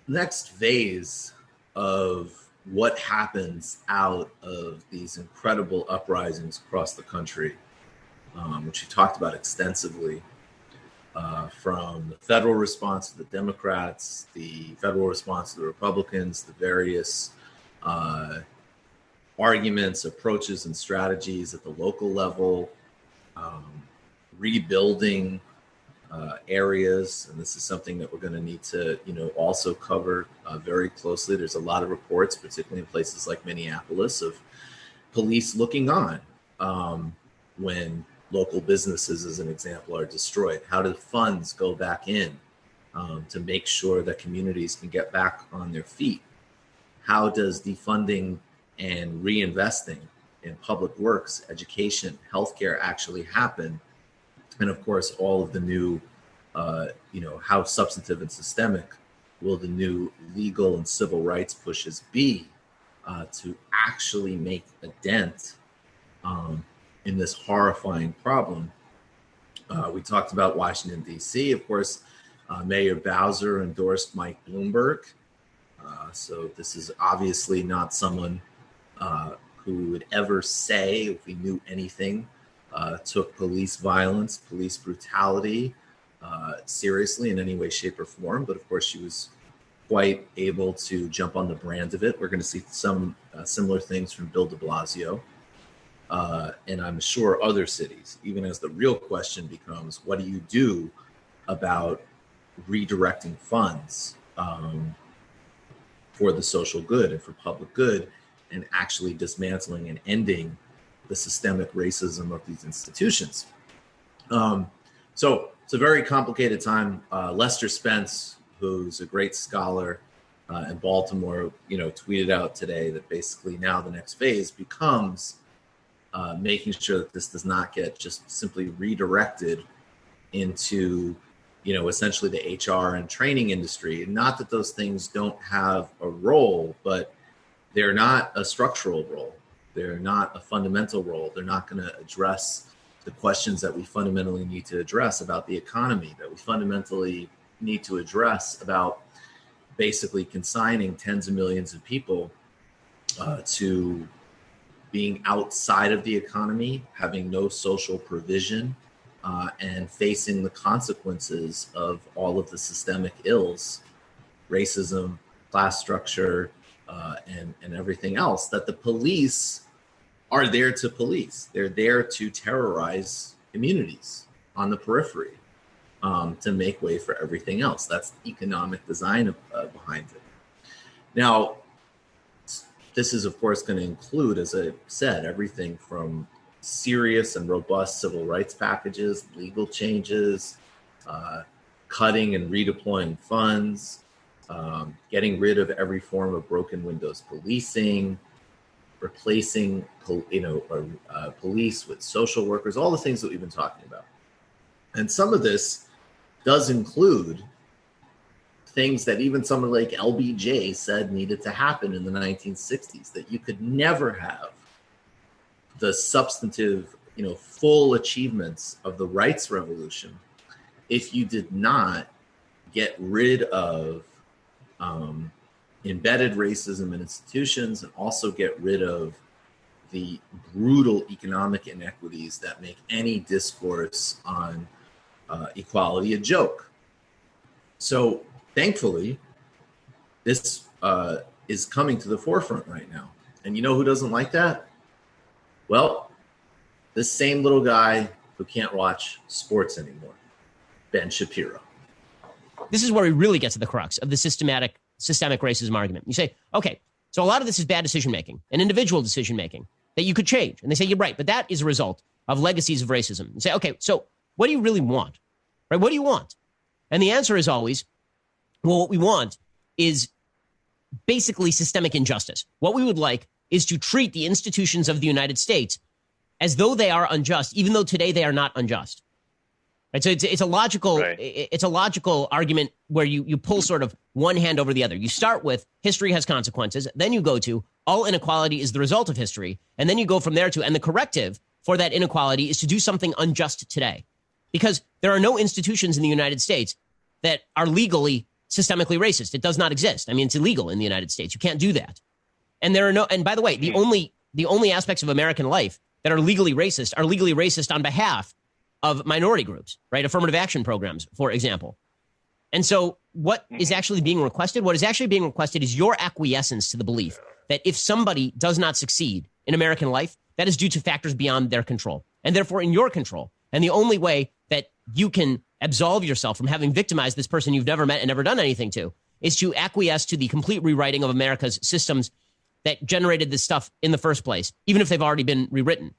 Next phase of what happens out of these incredible uprisings across the country, which we talked about extensively, from the federal response to the Democrats, the federal response to the Republicans, the various arguments, approaches, and strategies at the local level, rebuilding areas, and this is something that we're going to need to, also cover very closely. There's a lot of reports, particularly in places like Minneapolis, of police looking on when local businesses, as an example, are destroyed. How do funds go back in to make sure that communities can get back on their feet? How does defunding and reinvesting in public works, education, healthcare actually happen? And of course, all of the new, how substantive and systemic will the new legal and civil rights pushes be to actually make a dent in this horrifying problem? We talked about Washington, D.C. Of course, Mayor Bowser endorsed Mike Bloomberg. So this is obviously not someone who would ever say, if we knew anything, took police violence, police brutality seriously in any way, shape, or form. But of course, she was quite able to jump on the brand of it. We're going to see some similar things from Bill de Blasio. And I'm sure other cities, even as the real question becomes, what do you do about redirecting funds for the social good and for public good, and actually dismantling and ending the systemic racism of these institutions? So it's a very complicated time. Lester Spence, who's a great scholar in Baltimore, tweeted out today that basically now the next phase becomes making sure that this does not get just simply redirected into, essentially the HR and training industry. And not that those things don't have a role, but they're not a structural role. They're not a fundamental role. They're not going to address the questions that we fundamentally need to address about the economy, that we fundamentally need to address about basically consigning tens of millions of people to being outside of the economy, having no social provision, and facing the consequences of all of the systemic ills, racism, class structure, and everything else that the police are there to police. They're there to terrorize communities on the periphery to make way for everything else. That's the economic design behind it. Now, this is, of course, going to include, as I said, everything from serious and robust civil rights packages, legal changes, cutting and redeploying funds, getting rid of every form of broken windows policing, replacing police with social workers, all the things that we've been talking about. And some of this does include things that even someone like LBJ said needed to happen in the 1960s, that you could never have the substantive, full achievements of the rights revolution if you did not get rid of embedded racism in institutions, and also get rid of the brutal economic inequities that make any discourse on equality a joke. So thankfully, this is coming to the forefront right now. And you know who doesn't like that? Well, this same little guy who can't watch sports anymore, Ben Shapiro. This is where we really get to the crux of the systemic racism argument. You say, okay, so a lot of this is bad decision-making and individual decision-making that you could change. And they say, you're right, but that is a result of legacies of racism. You say, okay, so what do you really want? Right? What do you want? And the answer is always, well, what we want is basically systemic injustice. What we would like is to treat the institutions of the United States as though they are unjust, even though today they are not unjust. Right? So it's a logical argument where you pull sort of one hand over the other. You start with history has consequences, then you go to all inequality is the result of history, and then you go from there to, and the corrective for that inequality is to do something unjust today. because there are no institutions in the United States that are legally systemically racist. It does not exist. I mean, it's illegal in the United States. You can't do that. And there are no, and by the way, the only aspects of American life that are legally racist on behalf of minority groups, right? Affirmative action programs, for example. And so what is actually being requested? What is actually being requested is your acquiescence to the belief that if somebody does not succeed in American life, that is due to factors beyond their control and therefore in your control. And the only way that you can absolve yourself from having victimized this person you've never met and never done anything to is to acquiesce to the complete rewriting of America's systems that generated this stuff in the first place, even if they've already been rewritten.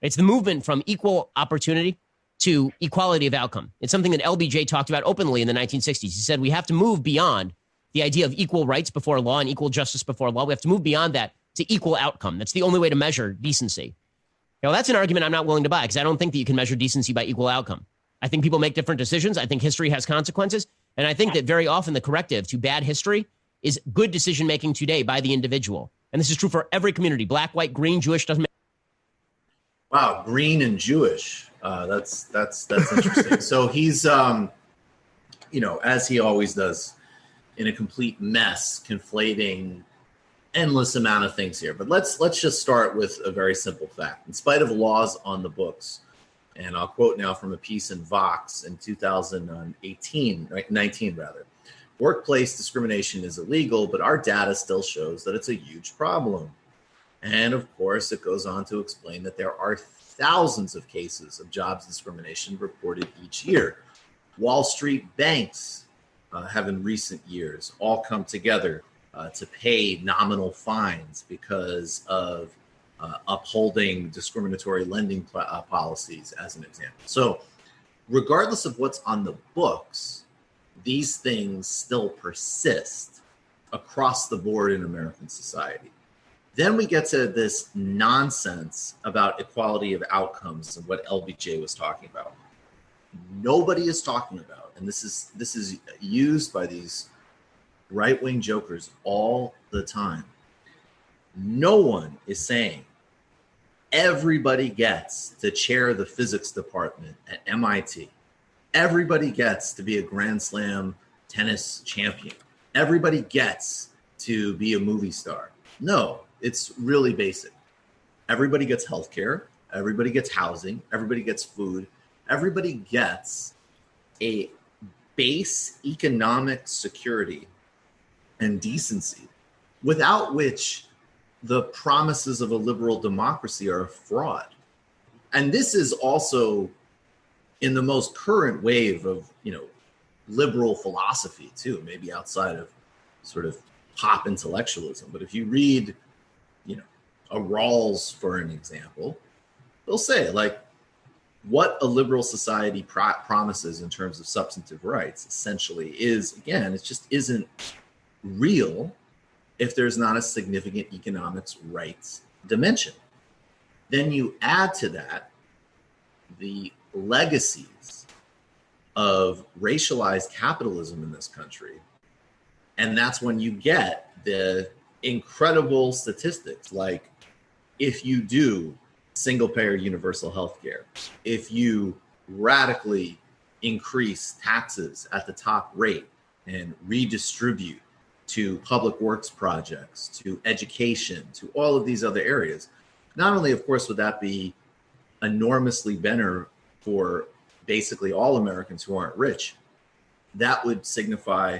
It's the movement from equal opportunity to equality of outcome. It's something that LBJ talked about openly in the 1960s. He said we have to move beyond the idea of equal rights before law and equal justice before law. We have to move beyond that to equal outcome. That's the only way to measure decency. Now, that's an argument I'm not willing to buy because I don't think that you can measure decency by equal outcome. I think people make different decisions. I think history has consequences. And I think that very often the corrective to bad history is good decision-making today by the individual. And this is true for every community, black, white, green, Jewish, doesn't matter. Wow, green and Jewish. That's interesting. So he's, as he always does, in a complete mess, conflating endless amount of things here. But let's just start with a very simple fact. In spite of laws on the books, and I'll quote now from a piece in Vox in 19 rather. Workplace discrimination is illegal, but our data still shows that it's a huge problem. And of course, it goes on to explain that there are thousands of cases of jobs discrimination reported each year. Wall Street banks have in recent years all come together to pay nominal fines because of upholding discriminatory lending policies, as an example. So regardless of what's on the books, these things still persist across the board in American society. Then we get to this nonsense about equality of outcomes and what LBJ was talking about. Nobody is talking about, and this is used by these right-wing jokers all the time. No one is saying everybody gets to chair the physics department at MIT. Everybody gets to be a Grand Slam tennis champion. Everybody gets to be a movie star. No, it's really basic. Everybody gets healthcare. Everybody gets housing. Everybody gets food. Everybody gets a base economic security and decency, without which the promises of a liberal democracy are a fraud. And this is also in the most current wave of, liberal philosophy too, maybe outside of sort of pop intellectualism. But if you read, a Rawls, for an example, they'll say what a liberal society promises in terms of substantive rights essentially is, again, it just isn't real if there's not a significant economics rights dimension. Then you add to that the legacies of racialized capitalism in this country, and that's when you get the incredible statistics like if you do single-payer universal health care, if you radically increase taxes at the top rate and redistribute to public works projects, to education, to all of these other areas, not only, of course, would that be enormously better for basically all Americans who aren't rich, that would signify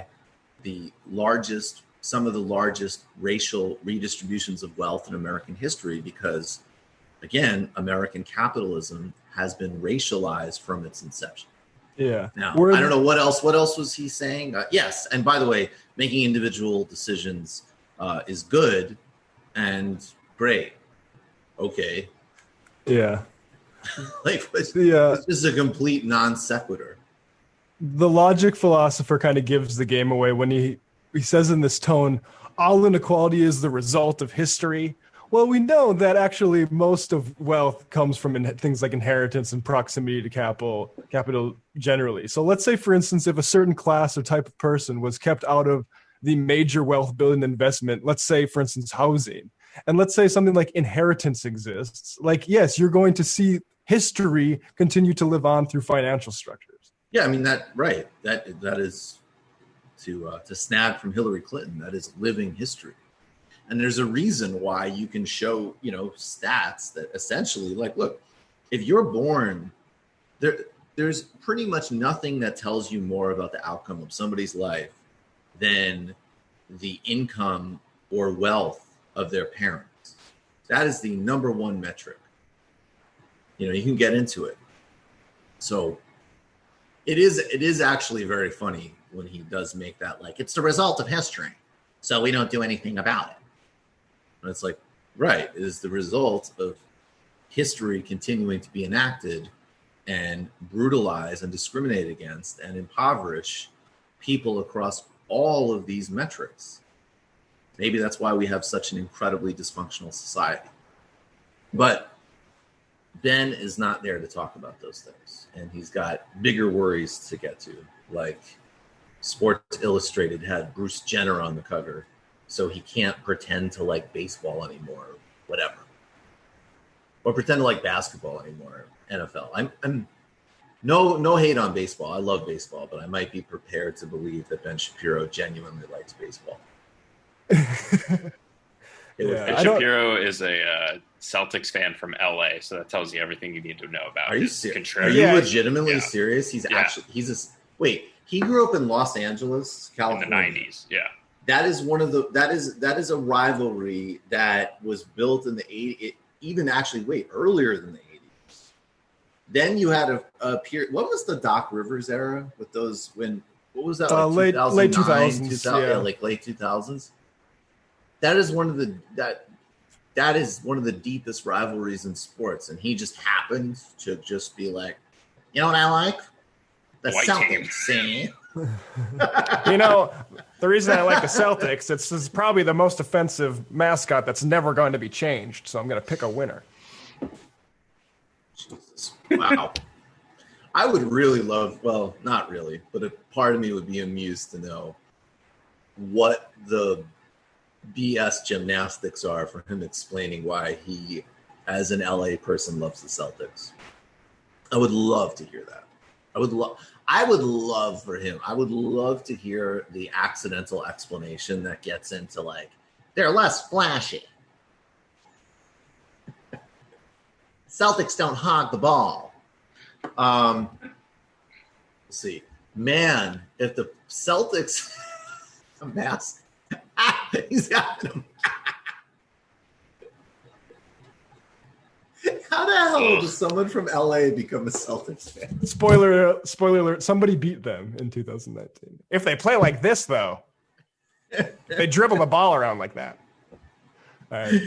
some of the largest racial redistributions of wealth in American history because, again, American capitalism has been racialized from its inception. Yeah. Now, I don't know what else. What else was he saying? Yes. And by the way, making individual decisions is good and great. Okay. Yeah. This is a complete non sequitur. The logic philosopher kind of gives the game away when he says in this tone, all inequality is the result of history. Well, we know that actually most of wealth comes from things like inheritance and proximity to capital generally. So let's say, for instance, if a certain class or type of person was kept out of the major wealth building investment, let's say, for instance, housing, and let's say something like inheritance exists, yes, you're going to see history continue to live on through financial structures. Yeah, I mean that is to snag from Hillary Clinton. That is living history, and there's a reason why you can show stats that essentially look, if you're born there's pretty much nothing that tells you more about the outcome of somebody's life than the income or wealth of their parents. That is the number one metric. You can get into it. So it is actually very funny when he does make that it's the result of history, so we don't do anything about it. And it's right, it is the result of history continuing to be enacted and brutalize and discriminate against and impoverish people across all of these metrics. Maybe that's why we have such an incredibly dysfunctional society. But Ben is not there to talk about those things. And he's got bigger worries to get to. Like Sports Illustrated had Bruce Jenner on the cover, so he can't pretend to like baseball anymore, or whatever. Or pretend to like basketball anymore, NFL. I'm no hate on baseball. I love baseball, but I might be prepared to believe that Ben Shapiro genuinely likes baseball. Ben Shapiro is a Celtics fan from LA, so that tells you everything you need to know about. Are you serious? Are you legitimately serious? Wait, he grew up in Los Angeles, California, in the 90s. Yeah, that is a rivalry that was built in the 80s. Even earlier than the 80s. Then you had a period. What was the Doc Rivers era with those? What was that? Late 2000s, late 2000s. That is one of the deepest rivalries in sports, and he just happened to just be like, you know what I like? The Celtics. See? The reason I like the Celtics, it's probably the most offensive mascot that's never going to be changed. So I'm going to pick a winner. Jesus. Wow. I would really love, well, not really, but a part of me would be amused to know what the BS gymnastics are for him explaining why he, as an LA person, loves the Celtics. I would love to hear that. I would love for him. I would love to hear the accidental explanation that gets into they're less flashy. Celtics don't hog the ball. Let's see. Man, if the Celtics a mask. He's got him. How the hell does someone from LA become a Celtics fan? Spoiler alert, somebody beat them in 2019. If they play like this, though, they dribble the ball around like that. All right.